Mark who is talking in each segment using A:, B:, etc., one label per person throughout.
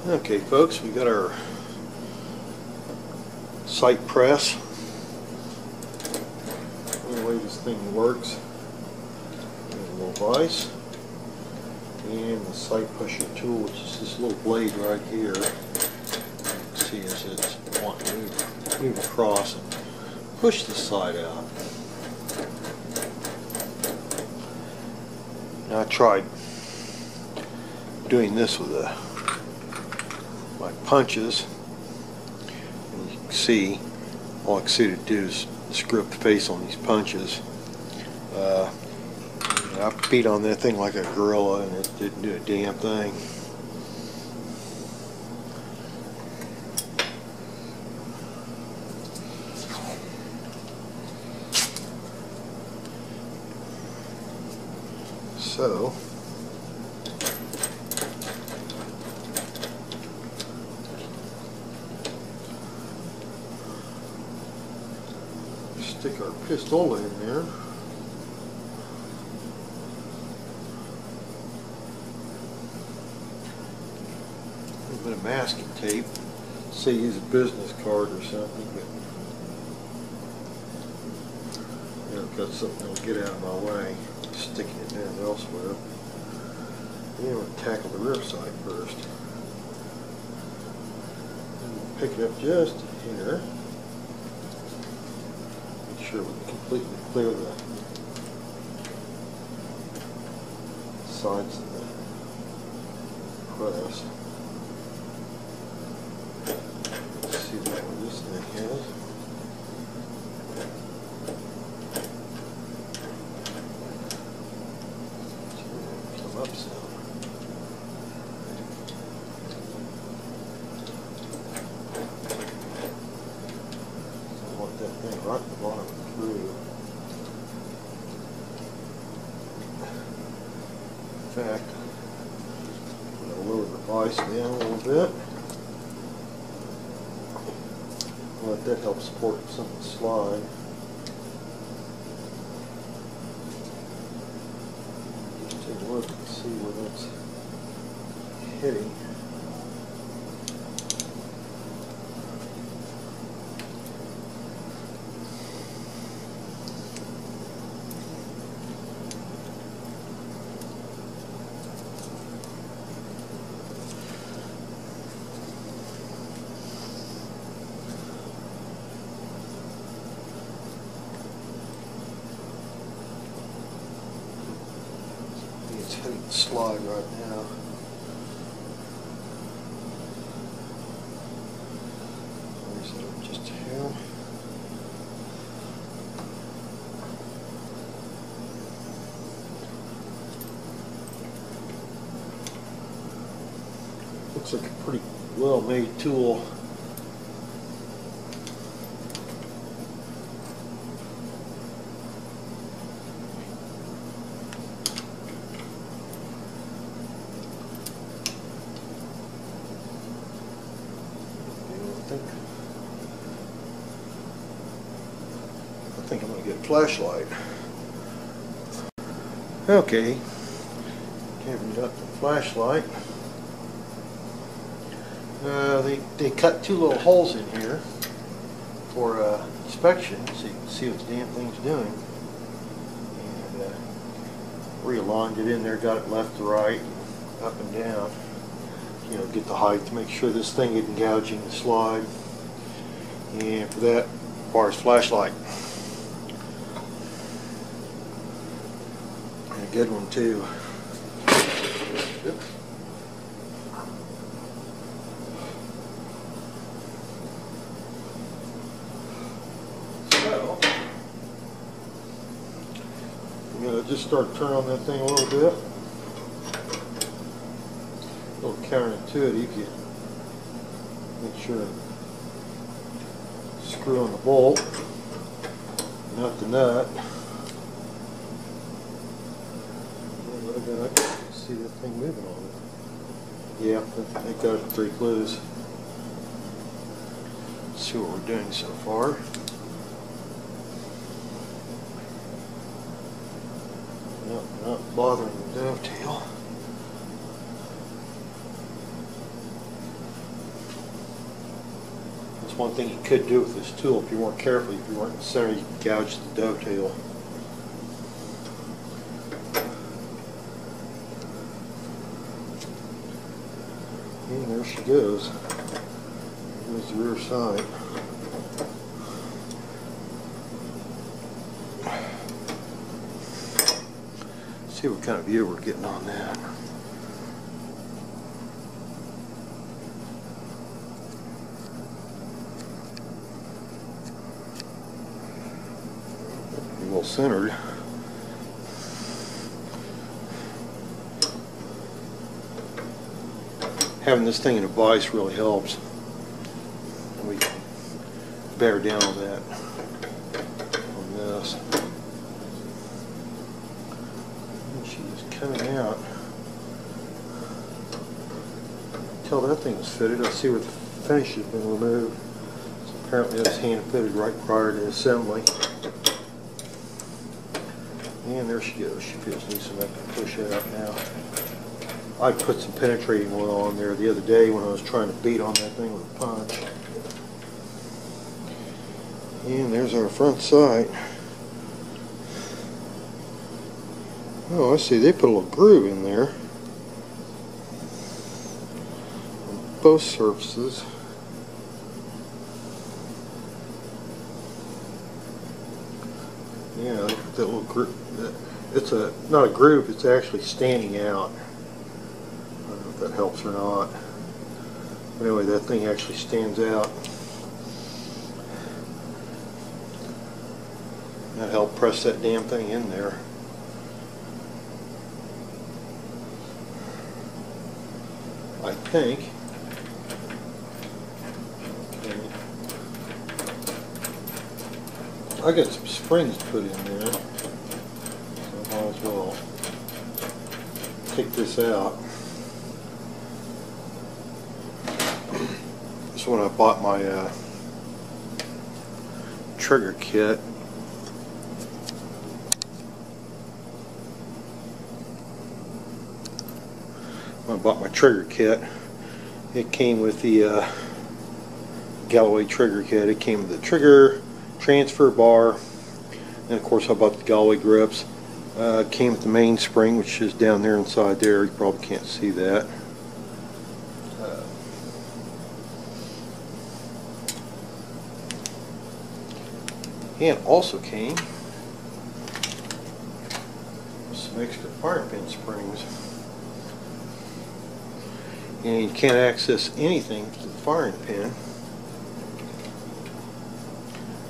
A: Okay folks, we got our sight press. The way this thing works, a little vise, and the sight pusher tool, which is this little blade right here. You can see as it's wanting to move across and push the side out. Now I tried doing this with my punches, and you can see all I succeeded to do is screw up the face on these punches. I beat on that thing like a gorilla and it didn't do a damn thing. So stick our pistol in there. A little bit of masking tape. Say use a business card or something, but you know, I've got something that'll get out of my way. Sticking it down elsewhere. Then we'll tackle the rear side first. And we'll pick it up just here. Make sure we completely clear the sides of the press. Let's see what this thing is. Up some. I want that thing right at the bottom of the groove. In fact, I'm going to lower the vise down a little bit. Let that help support some of the slide. Look and see where that's hitting. It's hitting the slide right now. Where's it? Just here. Looks like a pretty well-made tool. I think I'm going to get a flashlight. Okay, carrying up the flashlight. They cut two little holes in here for inspection, so you can see what the damn thing's doing. And realigned it in there, got it left to right, up and down. You know, get the height to make sure this thing isn't gouging the slide. And for that, requires flashlight. And a good one too. Yep. So, I'm going to just start turning on that thing a little bit. A little counterintuitive. You make sure to screw on the bolt, not the nut. I can see that thing moving on it. Yeah, I got it 3 clues. Let's see what we're doing so far. Not bothering the dovetail. That's one thing you could do with this tool if you weren't careful. If you weren't in the center, you could gouge the dovetail. And there she goes. There's the rear side. Let's see what kind of view we're getting on that. Well centered. Having this thing in a vise really helps. And we bear down on that on this. And she's coming out. Until that thing is fitted, I see where the finish has been removed. So apparently that's hand fitted right prior to assembly. And there she goes. She feels decent enough to push it out now. I put some penetrating oil on there the other day when I was trying to beat on that thing with a punch. And there's our front sight. Oh, I see. They put a little groove in there on both surfaces. Yeah, that little groove. It's not a groove. It's actually standing out. I don't know if that helps or not. But anyway, that thing actually stands out. That helped press that damn thing in there. I think. Okay. I got some springs put in there, so I might as well take this out. This is when I bought my trigger kit. When I bought my trigger kit, it came with the Galloway trigger kit. It came with the trigger, transfer bar, and of course I bought the Galloway grips. It came with the main spring, which is down there inside there. You probably can't see that. And also came with some extra firing pin springs. And you can't access anything to the firing pin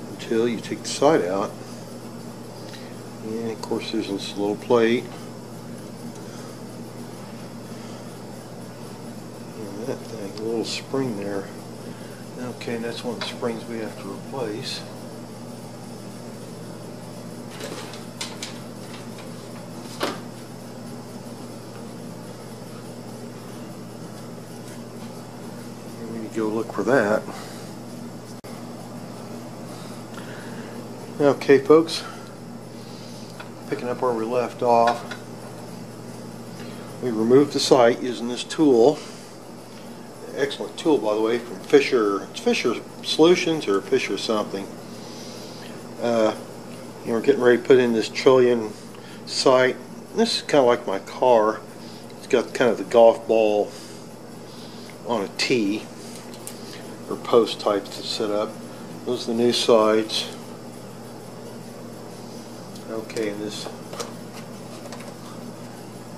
A: until you take the sight out. And of course there's this little plate. And that thing, a little spring there. Okay, and that's one of the springs we have to replace. Go look for that. Okay, folks, picking up where we left off, we removed the sight using this tool. Excellent tool, by the way, from Fisher. It's Fisher Solutions or Fisher something. We're getting ready to put in this trillion sight. This is kind of like my car. It's got kind of the golf ball on a tee, or post type to set up. Those are the new sights. Okay, and this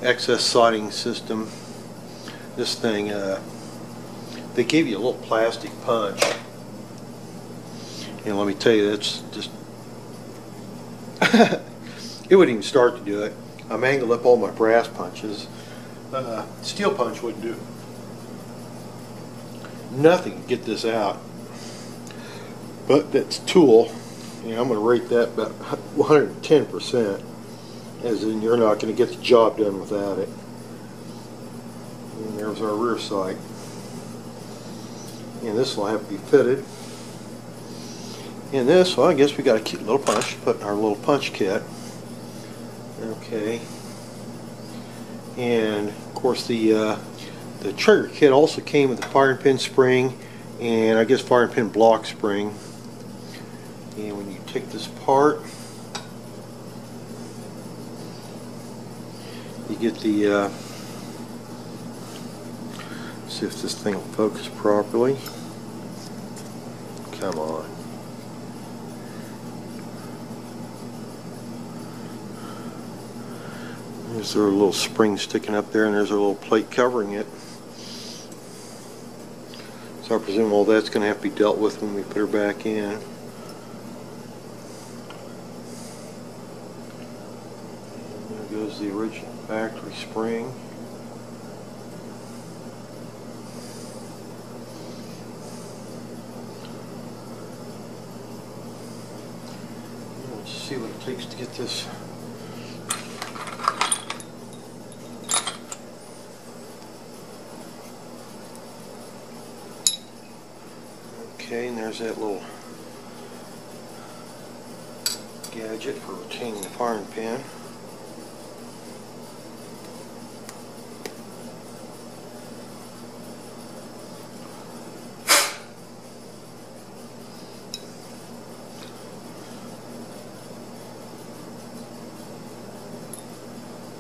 A: excess sighting system, this thing, they gave you a little plastic punch. And let me tell you, that's just it wouldn't even start to do it. I'm angled up all my brass punches. Steel punch wouldn't do it. Nothing to get this out, but that's tool. I'm going to rate that about 110%, as in you're not going to get the job done without it. And there's our rear sight, and this will have to be fitted. And this, well, I guess we got a cute little punch to put in our little punch kit. Okay, and of course the trigger kit also came with the firing pin spring and I guess firing pin block spring. And when you take this apart, you get the see if this thing will focus properly. Come on. There's our little spring sticking up there, and there's a little plate covering it. So I presume all that's going to have to be dealt with when we put her back in. And there goes the original factory spring. Let's see what it takes to get this. Okay, and there's that little gadget for retaining the firing pin.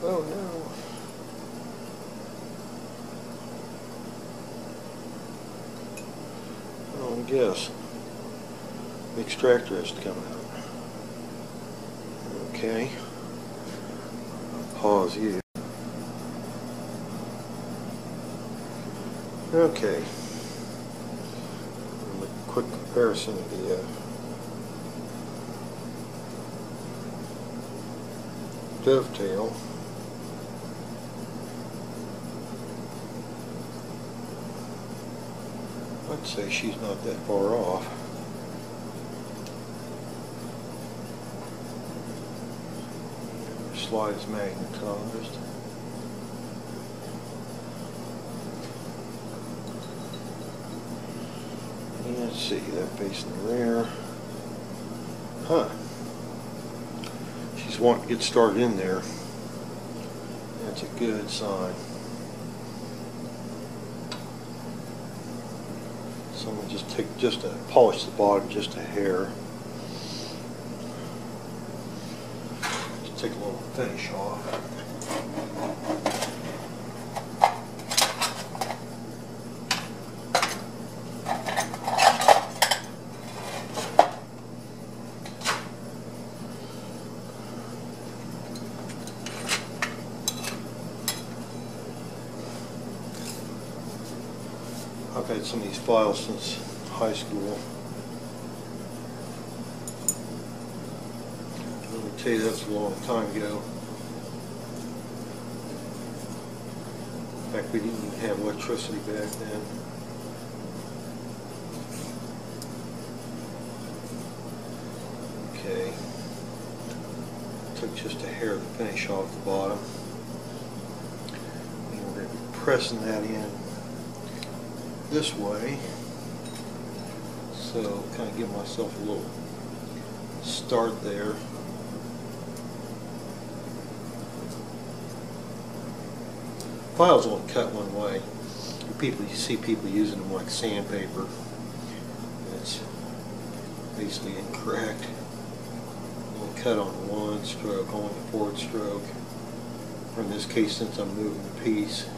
A: Oh no. I guess the extractor has to come out. Okay. I'll pause you. Okay. A quick comparison of the dovetail. I'd say she's not that far off. Her slide is magnetized. And let's see, that facing the rear. Huh. She's wanting to get started in there. That's a good sign. So I'm going to just polish the bottom just a hair. Just take a little finish off. I've had some of these files since high school. Let me tell you, that's a long time ago. In fact, we didn't even have electricity back then. Okay. Took just a hair of the finish off the bottom. And we're going to be pressing that in this way, so kind of give myself a little start there. Files only cut one way. You see people using them like sandpaper. It's basically incorrect. Only cut on one stroke, only a forward stroke. Or in this case, since I'm moving the piece,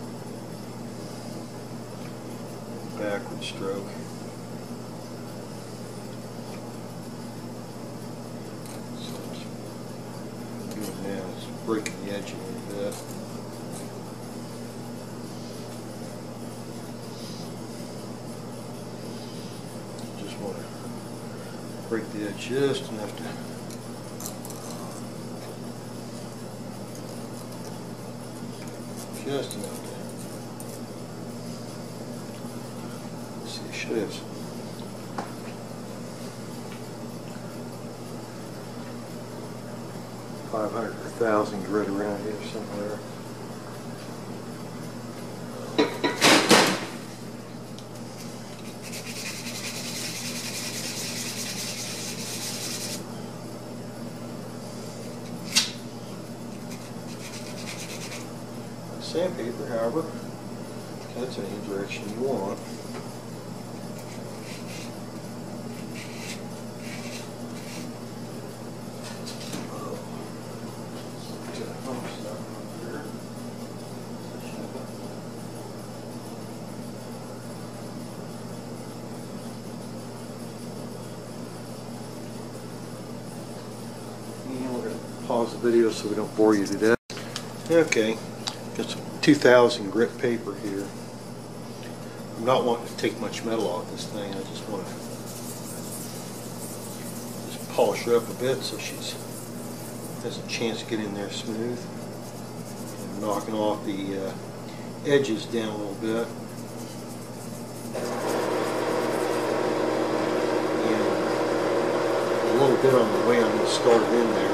A: backward stroke. So what I'm doing now is breaking the edge a little bit. Just want to break the edge just enough to should have some 500 or 1,000 grit around here somewhere. Sandpaper, however, cuts in any direction you want. pause the video so we don't bore you to death. Okay, got some 2000 grit paper here. I'm not wanting to take much metal off this thing. I just want to just polish her up a bit so she has a chance to get in there smooth. And knocking off the edges down a little bit. And a little bit on the way I'm going to start it in there.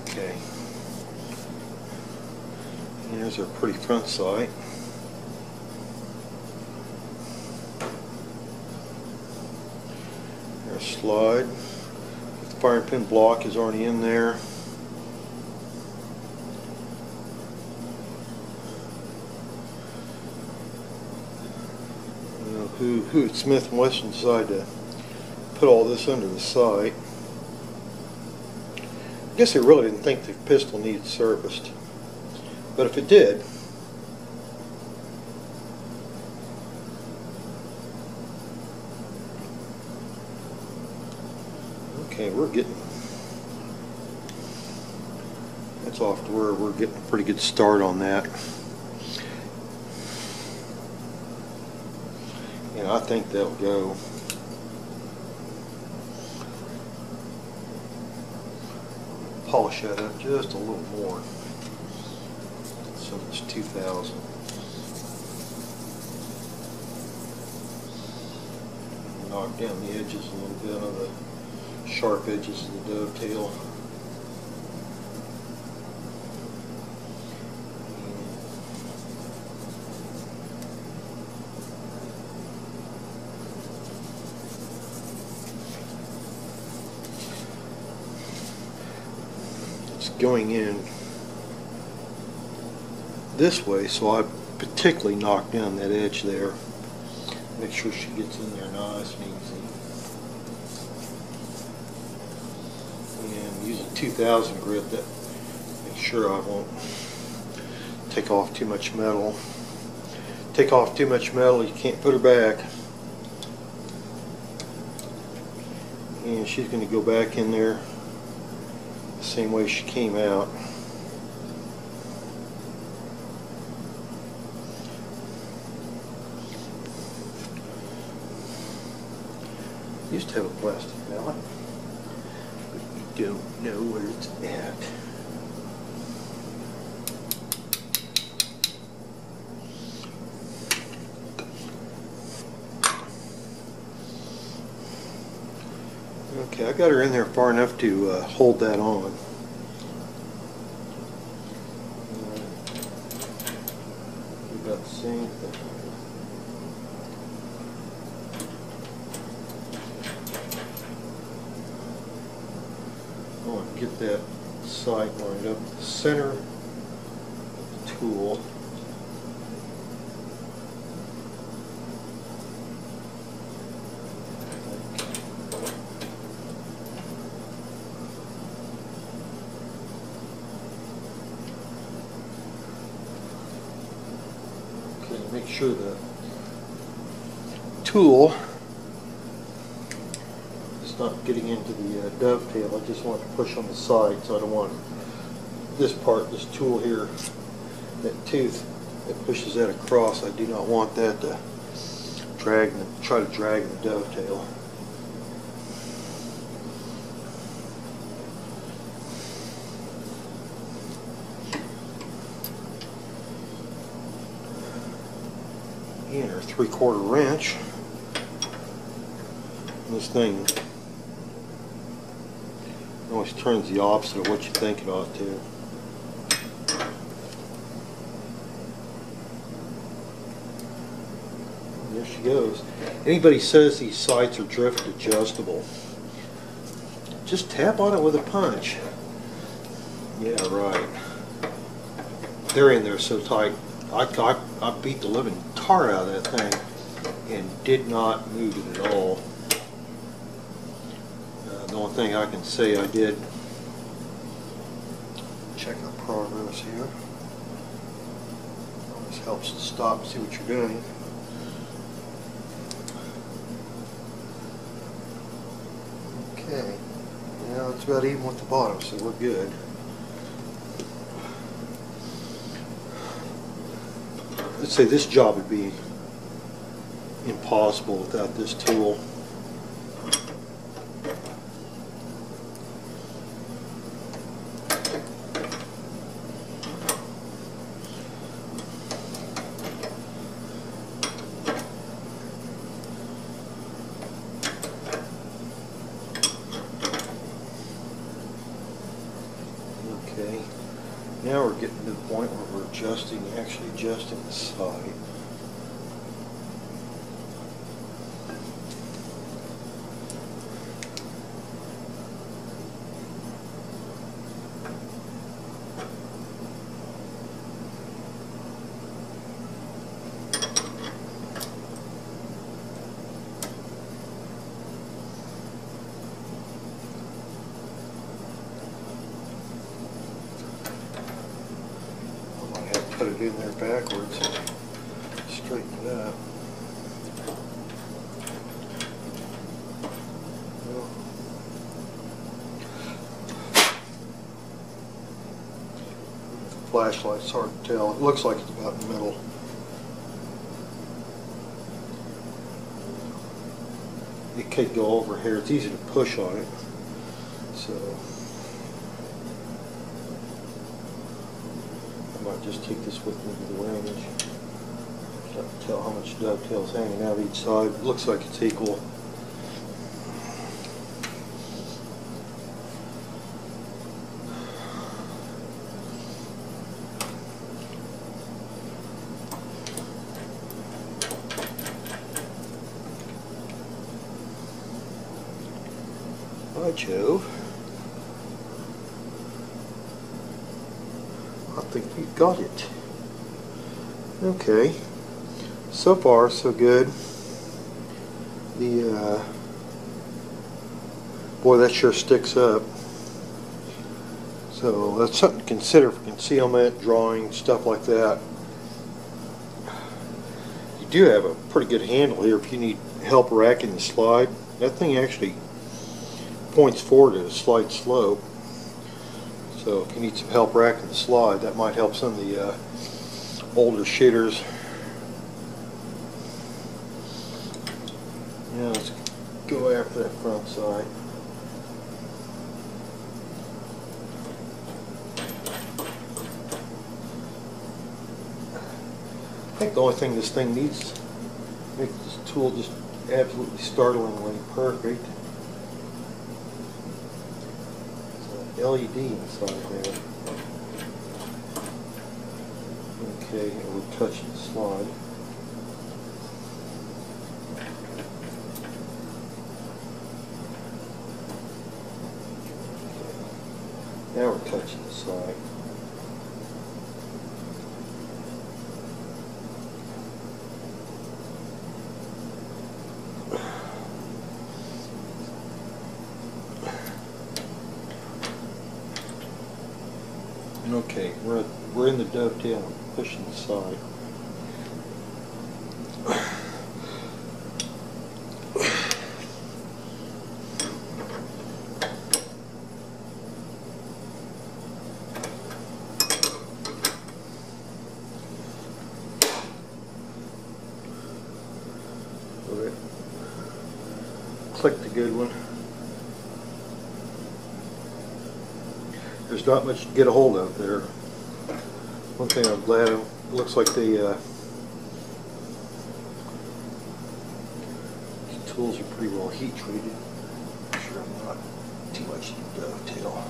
A: Okay, here's our pretty front sight. Our slide. The firing pin block is already in there. Who at Smith & Wesson decided to put all this under the sight? I guess they really didn't think the pistol needed serviced, but if it did, okay, that's off to where we're getting a pretty good start on that. And I think that'll go. Polish that up just a little more. So it's 2000. Knock down the edges a little bit on the sharp edges of the dovetail. Going in this way, so I particularly knock down that edge there. Make sure she gets in there nice and easy. And using 2000 grit, that make sure I won't take off too much metal. Take off too much metal, you can't put her back. And she's going to go back in there same way she came out. Used to have a plastic mallet, but you don't know where it's at. Okay, I got her in there far enough to hold that on. About the same thing. I want to get that sight lined up at the center of the tool. Make sure the tool is not getting into the dovetail. I just want to push on the side, so I don't want this part, this tool here, that tooth that pushes that across. I do not want that to try to drag the dovetail. And our 3/4 wrench. This thing always turns the opposite of what you think it ought to. And there she goes. Anybody says these sights are drift adjustable, just tap on it with a punch. Yeah, right. They're in there so tight. I beat the living tar out of that thing and did not move it at all. The only thing I can say I did. Check our progress here. This helps to stop and see what you're doing. Okay, now it's about even with the bottom, so we're good. Let's say this job would be impossible without this tool. Okay, now we're getting to the point where we're actually adjusting the side. Put it in there backwards, straighten it up. Well, flashlight's hard to tell. It looks like it's about in the middle. It could go over here. It's easy to push on it. So I might just take this with me to the range. So I can tell how much dovetail's hanging out each side. It looks like it's equal. By Jove. I think we've got it. Okay. So far, so good. The boy, that sure sticks up. So that's something to consider for concealment, drawing, stuff like that. You do have a pretty good handle here if you need help racking the slide. That thing actually points forward at a slight slope. So if you need some help racking the slide, that might help some of the older shitters. Now let's go after that front side. I think the only thing this thing needs to make this tool just absolutely startlingly perfect. LED inside there. Okay, and we're touching the slide. Okay. Now we're touching the slide. Okay, we're in the dovetail, pushing the side. Okay. Click the good one. There's not much to get a hold of there. One thing I'm glad of, it looks like the tools are pretty well heat treated. Make sure I'm not too much dovetail.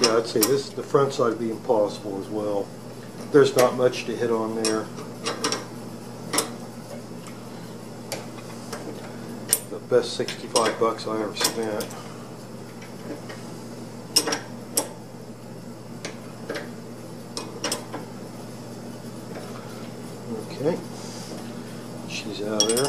A: Yeah, I'd say this, the front side would be impossible as well. There's not much to hit on there. The best 65 bucks I ever spent. Okay, she's out of there.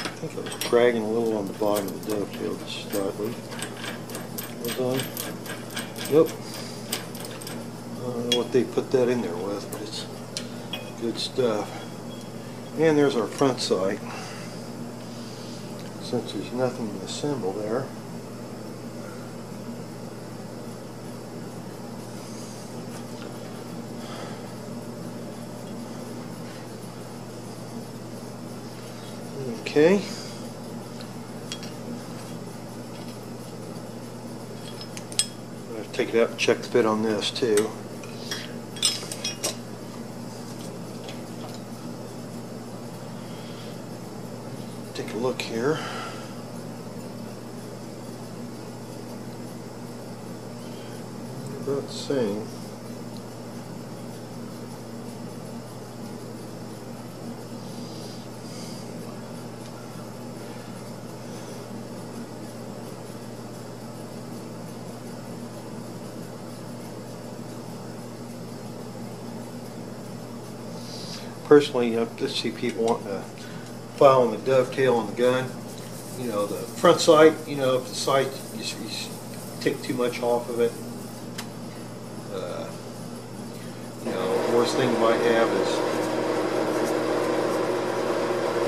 A: I think I was dragging a little on the bottom of the dovetail just slightly. Was I? Yep. I don't know what they put that in there with, but it's good stuff. And there's our front sight. Since there's nothing to assemble there. Okay. I'm going to take it out and check the fit on this too. Take a look here. About the same. Personally, I just see people wanting to file on the dovetail on the gun. You know, the front sight, you know, if the sight, you take too much off of it. You know, the worst thing you might have is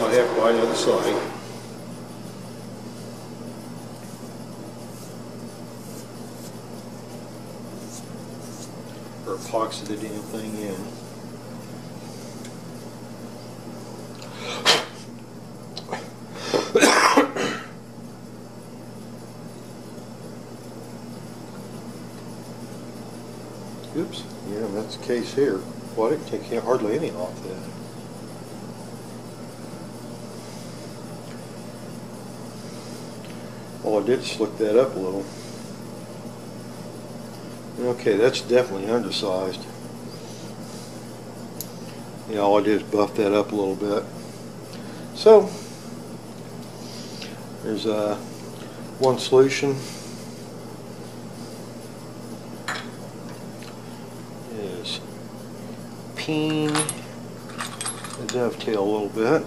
A: not have to buy another sight. Or epoxy the damn thing in. Oops, yeah, that's the case here. Well, I didn't take hardly any off that. All I did is slick that up a little. Okay, that's definitely undersized. Yeah, all I did is buff that up a little bit. So, there's one solution. Is peen the dovetail a little bit.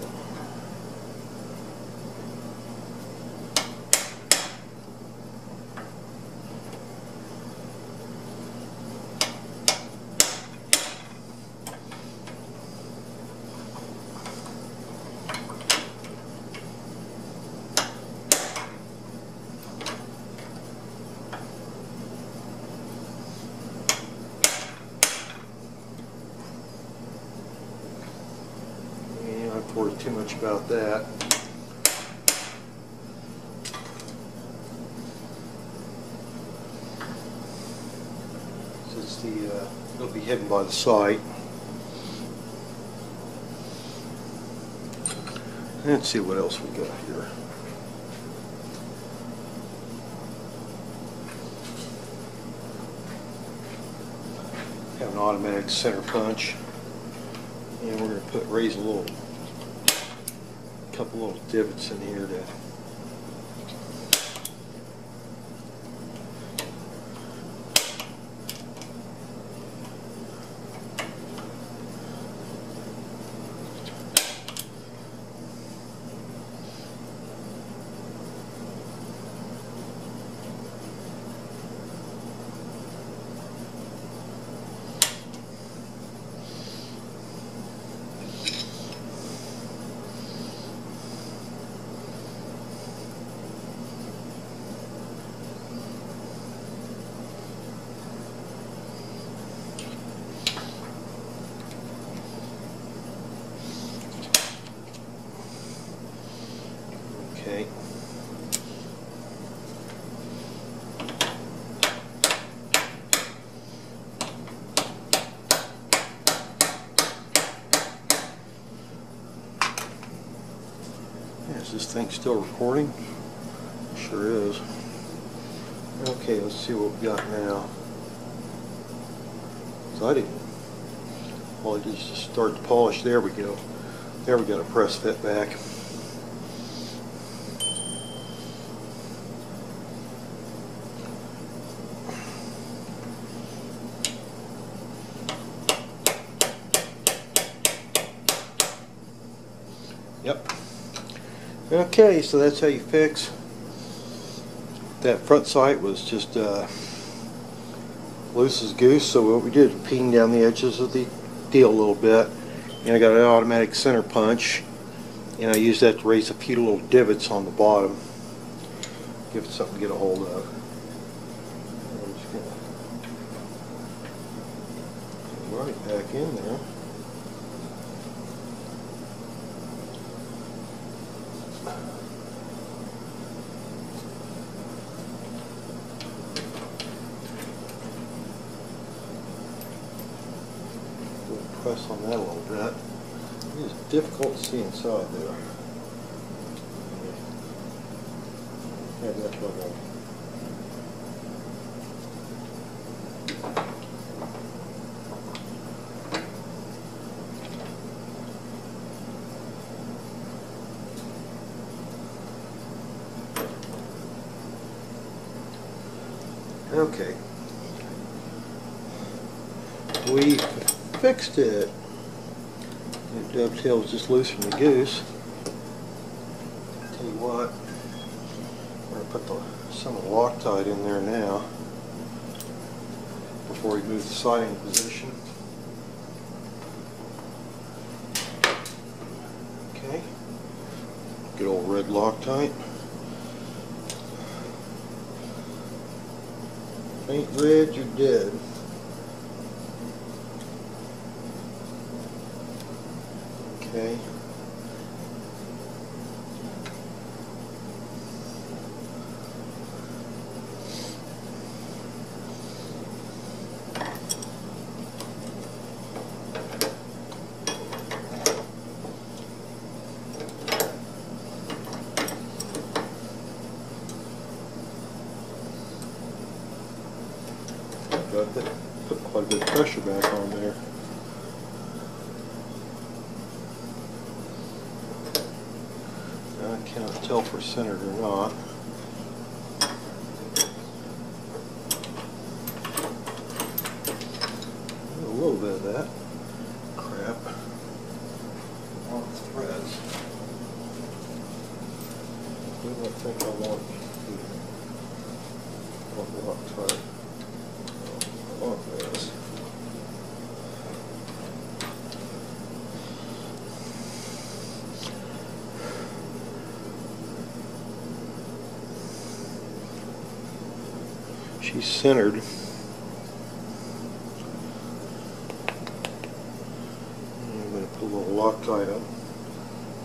A: Don't worry too much about that. Since it'll be hidden by the sight. Let's see what else we got here. Have an automatic center punch, and we're going to raise a couple little divots in here to thing still recording? Sure is. Okay, let's see what we got now. So I didn't. All I did is just start the polish. There we go. There we got a press fit back. Yep. Okay, so that's how you fix. That front sight was just loose as goose, so what we did was peen down the edges of the deal a little bit, and I got an automatic center punch, and I used that to raise a few little divots on the bottom, give it something to get a hold of. I'm just gonna run it back in there. Press on that a little bit. It is difficult to see inside there. Have that plug on. Okay. We fixed it. The dovetail was just loose from the goose. Tell you what, we're going to put some of the Loctite in there now before we move the sight into position. Okay, good old red Loctite. If it ain't red, you're dead. Okay. Got that. Put quite a bit of pressure back on there. I cannot tell if we're centered or not. A little bit of that crap on the threads. I don't think I want Loctite. I want this. She's centered. I'm going to put a little Loctite up.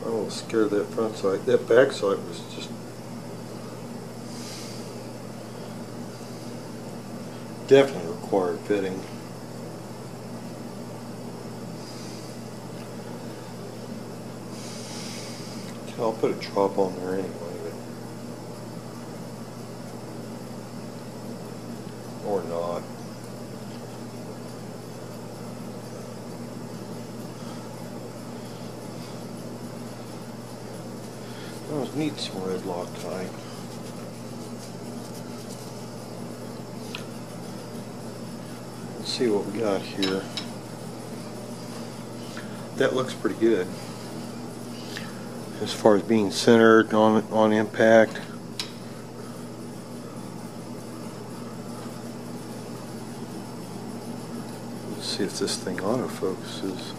A: I don't scare that front sight. That back sight was just definitely required fitting. I'll put a drop on there anyway. Or not. I need some red Loctite. Let's see what we got here. That looks pretty good as far as being centered on impact. See if this thing autofocuses.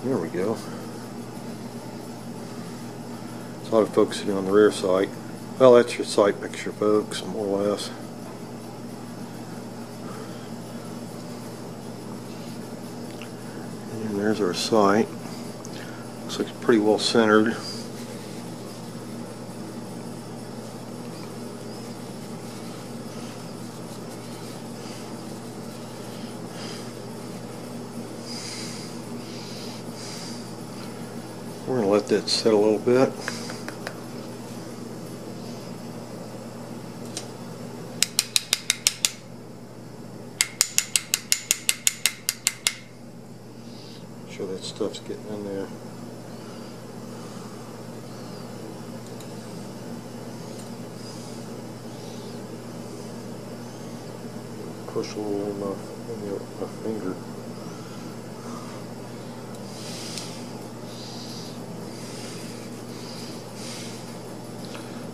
A: There we go. It's autofocusing on the rear sight. Well, that's your sight picture, folks, more or less. And there's our sight. Looks like it's pretty well centered. that set a little bit. Sure that stuff's getting in there. Push a little in my finger.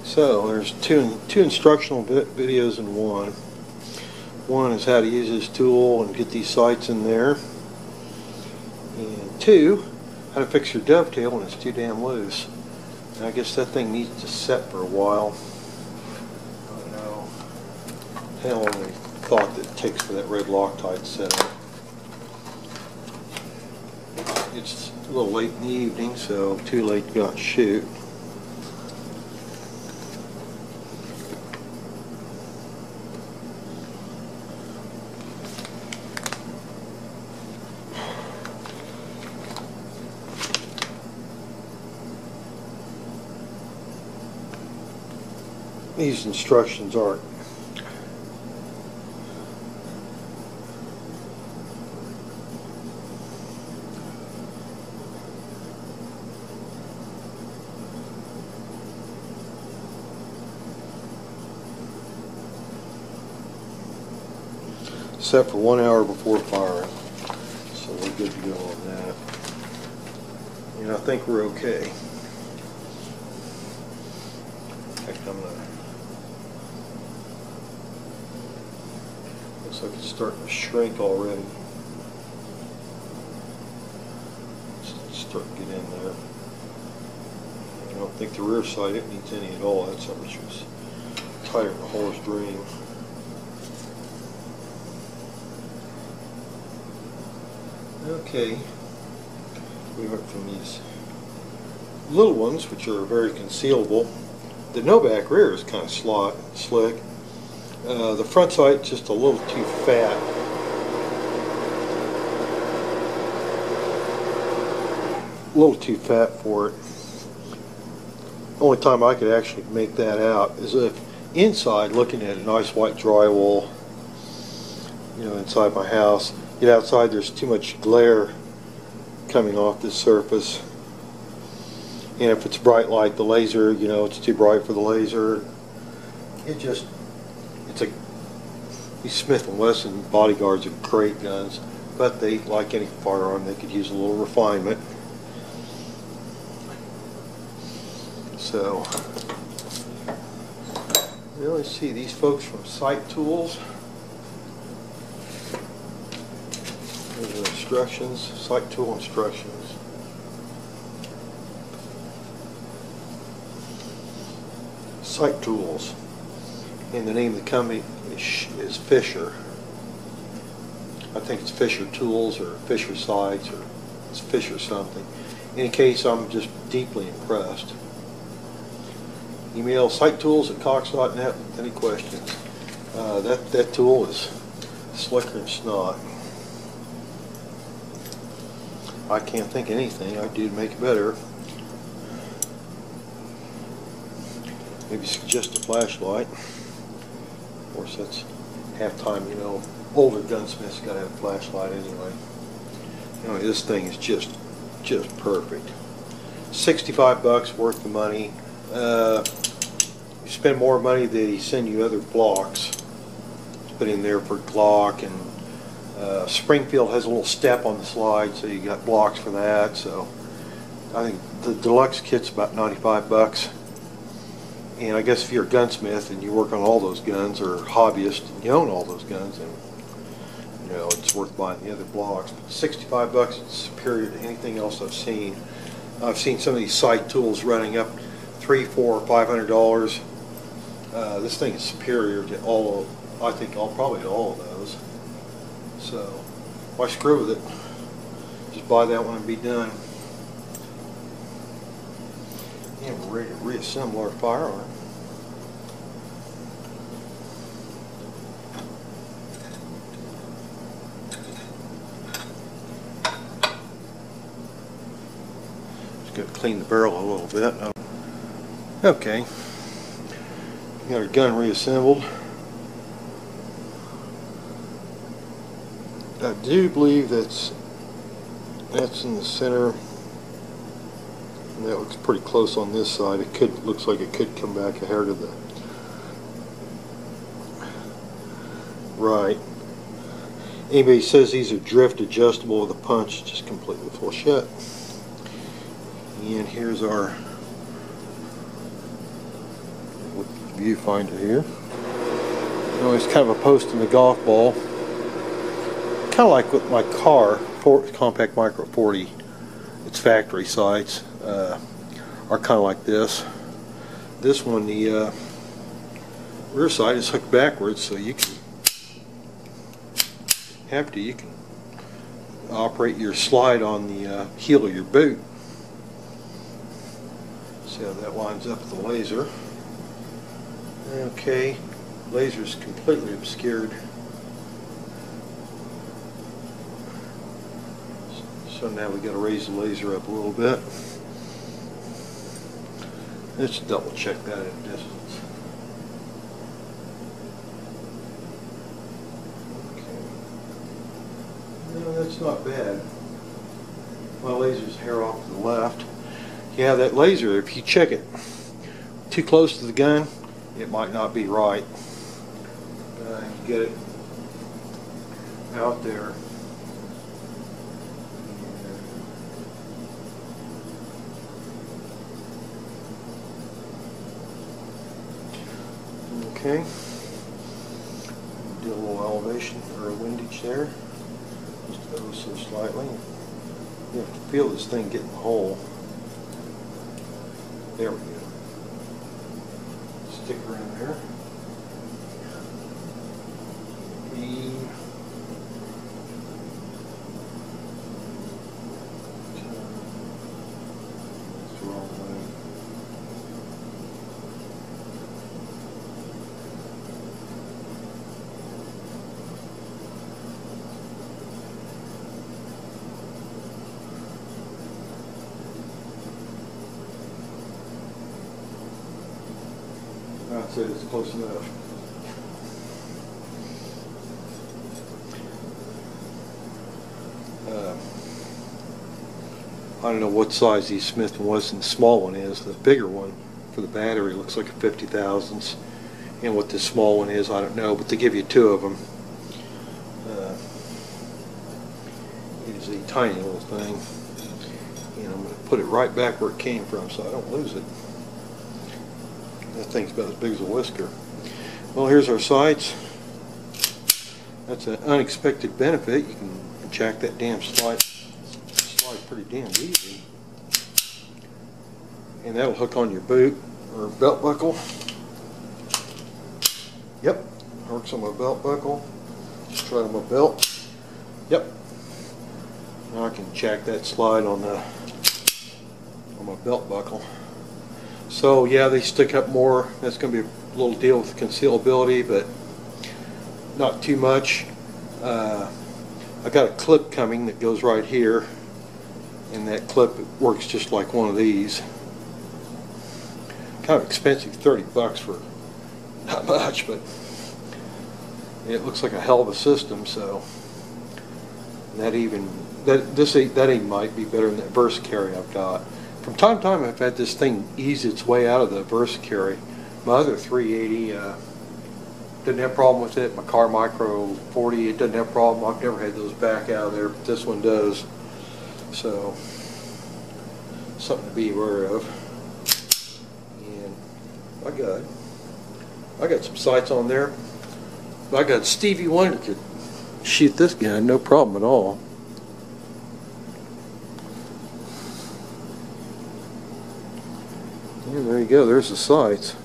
A: So there's two instructional videos in one. One is how to use this tool and get these sights in there. And two, how to fix your dovetail when it's too damn loose. And I guess that thing needs to set for a while. I don't know how long they thought that it takes for that red Loctite to set up. It's a little late in the evening, so too late to go out and shoot. These instructions aren't set for 1 hour before firing, so we're good to go on that. And I think we're okay. In fact, looks like it's starting to shrink already. It's starting to get in there. I don't think the rear side it needs any at all. That's something which was tighter than a horse dream. Okay, we went from these little ones, which are very concealable. The no-back rear is kind of slick. The front sight just a little too fat. A little too fat for it. Only time I could actually make that out is if inside, looking at a nice white drywall, inside my house. Get outside, there's too much glare coming off this surface. And if it's bright light, the laser, it's too bright for the laser. These Smith & Wesson Bodyguards are great guns, but they, like any firearm, they could use a little refinement. So, let's see, these folks from Sight Tools. Here's the instructions, Sight Tool instructions. Sight Tools. And the name of the company is Fisher. I think it's Fisher Tools or Fisher Sights or it's Fisher something. In any case, I'm just deeply impressed. Email sighttools@cox.net with any questions. That tool is slicker than snot. I can't think of anything I'd do to make it better. Maybe suggest a flashlight. Of course, that's half time, older gunsmiths got to have a flashlight anyway. This thing is just perfect. $65 worth the money. You spend more money, they send you other blocks to put in there for Glock, and Springfield has a little step on the slide, so you got blocks for that. So I think the deluxe kit's about $95. And I guess if you're a gunsmith and you work on all those guns, or hobbyist and you own all those guns, then it's worth buying the other blocks. But $65 is superior to anything else I've seen. I've seen some of these Sight Tools running up $300, $400, $500. This thing is superior to probably to all of those. So why screw with it? Just buy that one and be done. And we're ready to reassemble our firearm. Got to clean the barrel a little bit. Okay, got our gun reassembled. I do believe that's in the center, and that looks pretty close on this side. Looks like it could come back a hair to the right. Anybody says these are drift adjustable with a punch, just completely full of shit. And here's our viewfinder here. It's kind of a post in the golf ball. Kind of like with my car, Compact Micro 40. Its factory sights are kind of like this. This one, the rear sight is hooked backwards, so you can operate your slide on the heel of your boot. See how that lines up with the laser. Okay, laser's completely obscured. So now we got to raise the laser up a little bit. Let's double check that at a distance. Okay. No, that's not bad. My laser's hair off to the left. Yeah, that laser, if you check it too close to the gun, it might not be right. You get it out there. Okay. Do a little elevation or a windage there. Just ever so slightly. You have to feel this thing get in the hole. There we go. Stick her in there. That's the wrong way. I'd say it's close enough. I don't know what size the Smith & Wesson small one is. The bigger one for the battery looks like a 50 thousandths, and what this small one is, I don't know. But they give you two of them. It is a tiny little thing, and I'm going to put it right back where it came from so I don't lose it. That thing's about as big as a whisker. Well, here's our sights. That's an unexpected benefit. You can jack that damn slide pretty damn easy. And that'll hook on your boot or belt buckle. Yep, works on my belt buckle. Just try it on my belt. Yep. Now I can jack that slide on my belt buckle. So yeah, they stick up more. That's going to be a little deal with concealability, but not too much. I got a clip coming that goes right here, and that clip works just like one of these. Kind of expensive, 30 bucks for not much, but it looks like a hell of a system. So that even might be better than that Versacarry I've got. From time to time, I've had this thing ease its way out of the Versacarry. My other 380 didn't have a problem with it. My car Micro 40, it doesn't have a problem. I've never had those back out of there, but this one does. So something to be aware of. And I got some sights on there. I got Stevie Wonder could shoot this gun, no problem at all. Yeah, there you go, there's the sights.